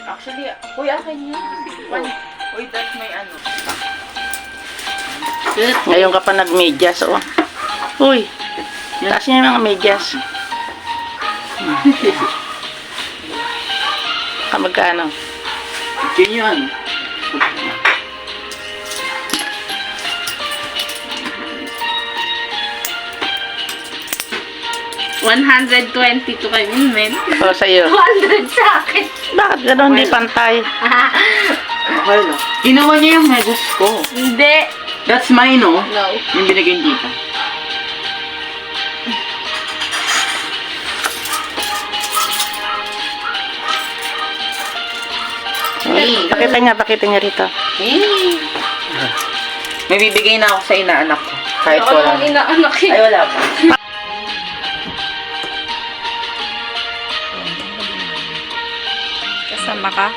Actually, kuya, akin yan. Uy, that's my ano. Ngayon ka pa nag-medyas, oh. Uy, taas niya yung mga medyas. Magkano? Yun yun. $120 to kay Minmen. O, sa'yo. 200 sa akin. Bakit gano'n? Hindi pantay. Okay lang. Ginawa niya yung medyas ko. Hindi. That's mine, no? No. Yung binigay dito. Pakita niya rito. May bibigay na ako sa inaanak ko. Kahit wala. Ano inaanak eh. Ay, wala pa. Kasama ka?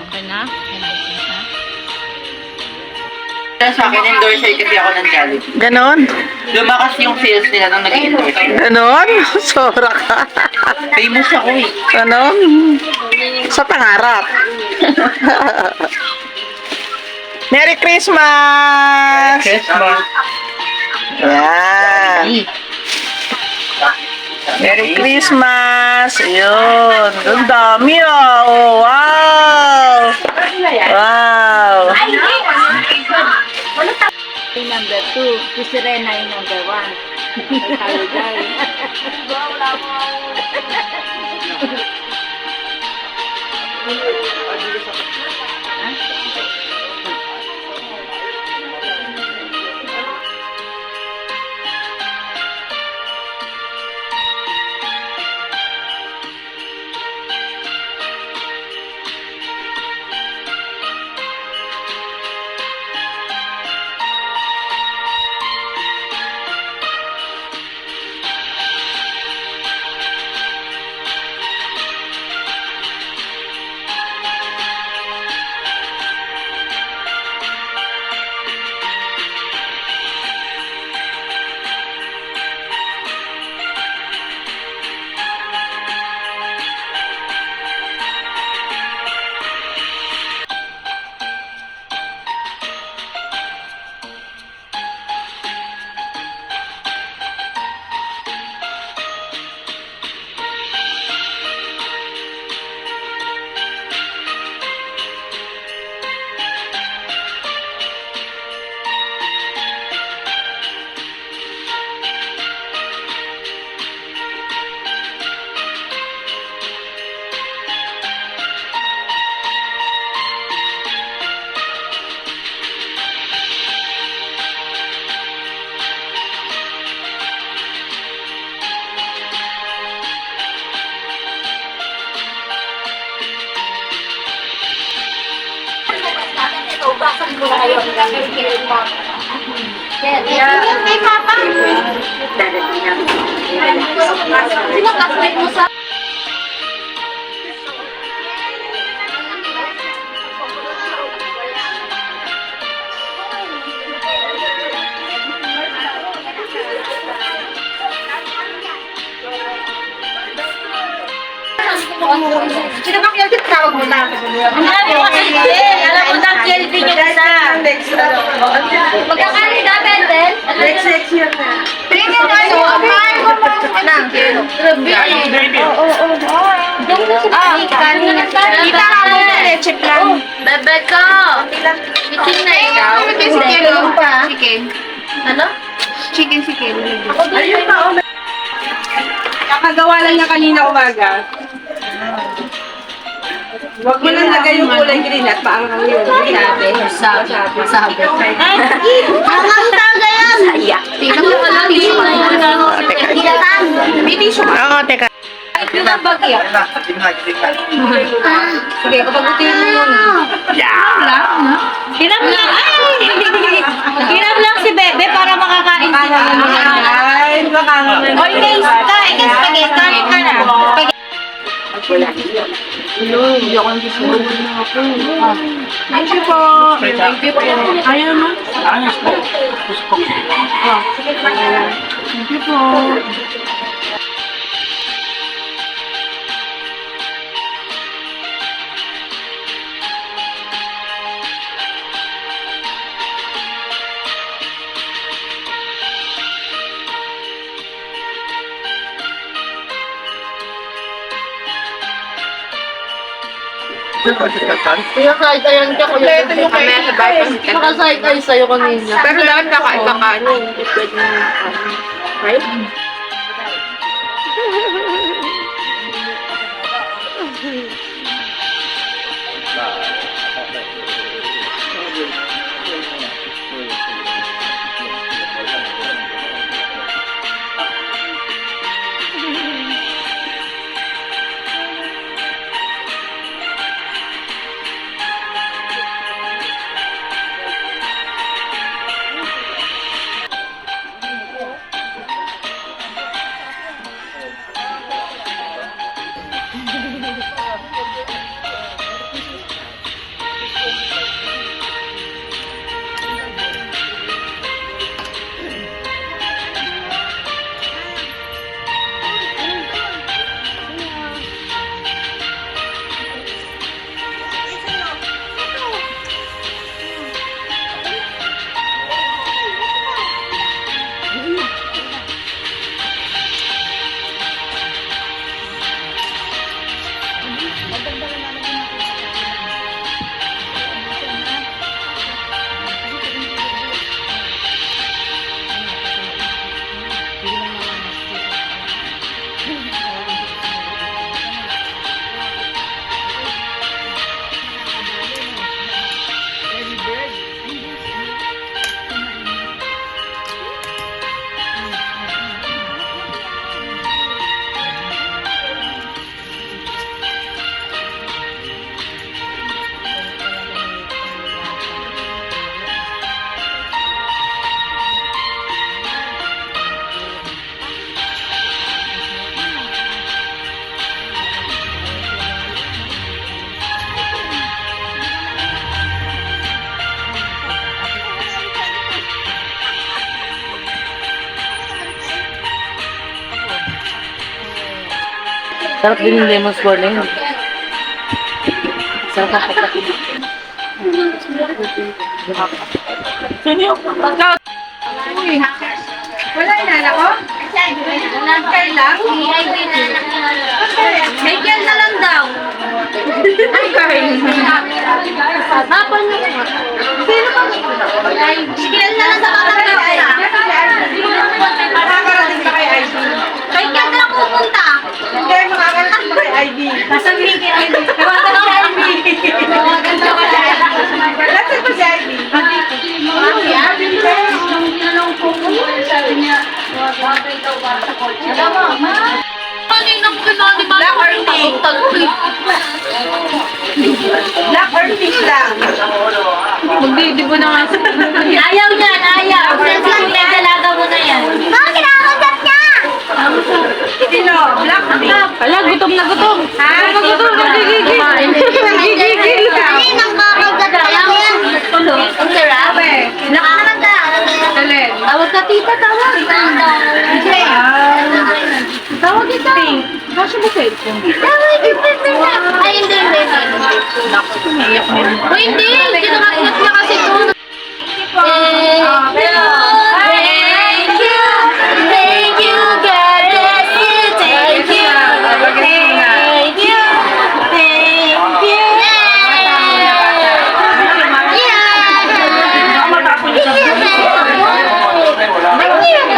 Okay na? Sa akin, endorser kasi ako ng Jollibee. Ganon? Lumakas yung sales nila nung naging endorser. Ganon? Sobra ka. Famous ako eh. Ganon? Sa pangarap. Merry Christmas! Christmas. Yan. Merry Christmas! Ayun. Ang dami ah. Oh, wow! Wow! Number 2, si Serena yung number 1. Kay Papa. Sino ka-friend mo sa... Sino ba kaya tawag mo na? Alam mo na, Kelvin yung isa. Magkakalit na, Benden? Next year na. Premium na yun. Mahal mo mo. Anong? Kanina. Kita ka mo na leche plan. Bebe ko. Chicken na ikaw. Chicken. Ano? chicken si Kelly. Ayun pa, oh. Kakagawa lang niya kanina umaga. Huwag mo lang lagay yung kulay green at paanghang yun. Masabi. Ang taga yan! Saya. Tingnan mo ka lang, tissue. May tissue ka. Oo, teka. Yun ang bagay. Sige, kapag-utiin mo yun. Hirap lang. Hirap lang si Bebe para makakain sila. Ay, baka naman. Oy, guys, kain ka spaghetti. Kain ka na. Thank you po. Thank you po. Ayaw mo? Thank you po. Pinakasaytayan ka ko Ito yung kaya sa bypass. Pinakasaytay sa'yo kanina. Pero dapat kakain ka kanin. Pwede mo right? Sarap din yung lemon square na yun. Sarap ako pa. Uy, wala inala ko? Kaya lang? May kyan na lang daw. Ay, kain. Mapal na ko. Sino ka? Kyan na lang sa katanggal. Makakarating ba kay ID? Kay kyan na lang pupunta. Hindi, makakarating ba kay ID? Sasabihin kay ID. Tawagan si ID. Tawagan sa ID. Nasaan ba si ID? Sabi niya, wagay daw para sa kotse. Alam mo, kanina ko kinani ba? Black or pink? Black or pink lang? Magdidibo na nga. Ayaw niyan, ayaw. Friends lang, may dalaga mo na yan. Bakit kinakagat niya? Sino? Black or pink? Ala, gutom na gutom. Ha? Gutom, nagigigil. Nagigigil. Ay, nang kakagat pa lang yan. Ang sarap. Black naman ka. Alin? Tawag ka tita, tawag. Tawag kita. Kasya mo cellphone? Tawag kita. Ay, hindi, hindi. O, hindi. Kinakagat niya kasi ito. Thank you. Thank you, God bless you. Thank you. Thank you. Thank you. Yeah.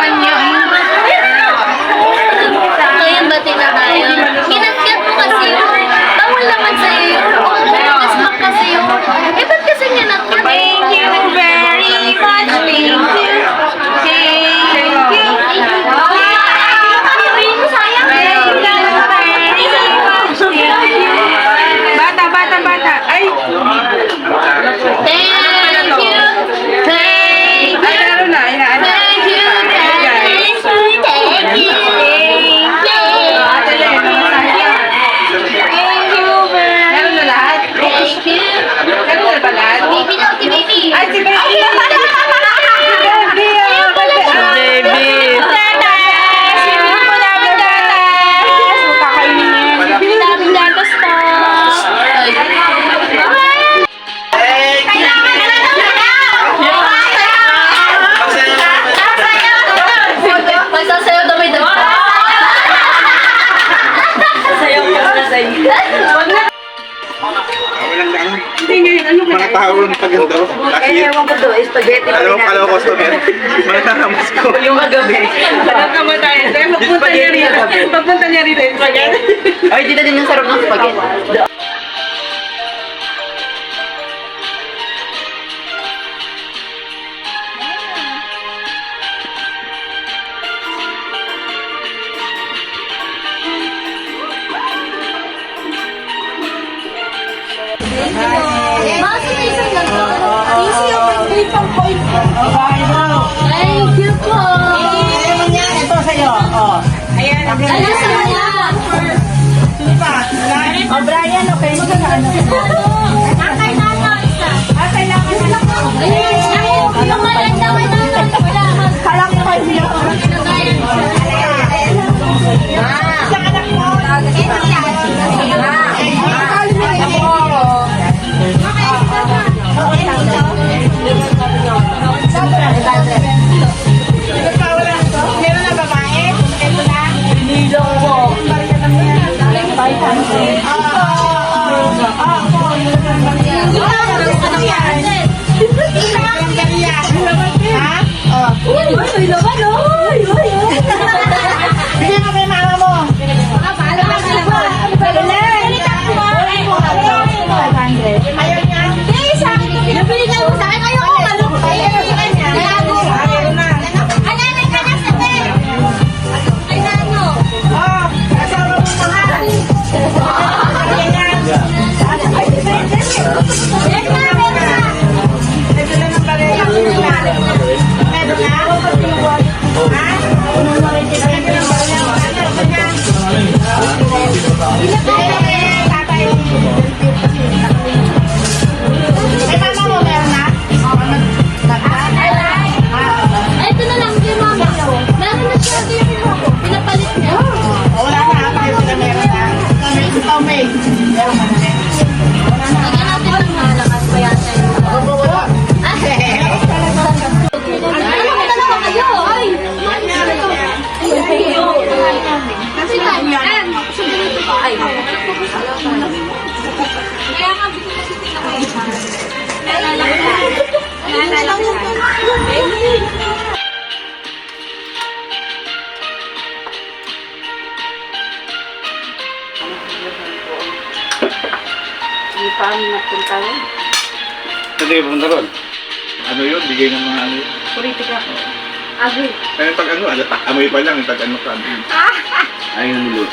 tawon pa ganito. Bakit? ko to, spaghetti Alam ko customer. Mananamas ko. Yung kagabi. Nagkamatayan. Kaya pagpunta niya rito. Pagpunta niya rito yung spaghetti. Ay, dito din yung sarap ng spaghetti. Bakit may isang ganito? Easy open grade pang point. Thank you po. Ito sa'yo. Oh. Ano sa kanya? Oh, Brian, okay. Akay na ito, isa. Ayun, yung malanda, may nanay. Wala. Kalang pa siya. Ito na lang kay mama. Meron na siya dito. Pinapalit niya. Naghanapin lang malakas pa yata yung dalawa kayo. Ay! Kasi kanya. Ay. Kaya nga Hindi pa kami nagpunta rin. Hindi, pumunta ron. Ano yun? Bigay ng mga ano yun. Politika. Agri. Kaya pag ano, amoy pa lang, pag ano ka. Ayun ang mulo.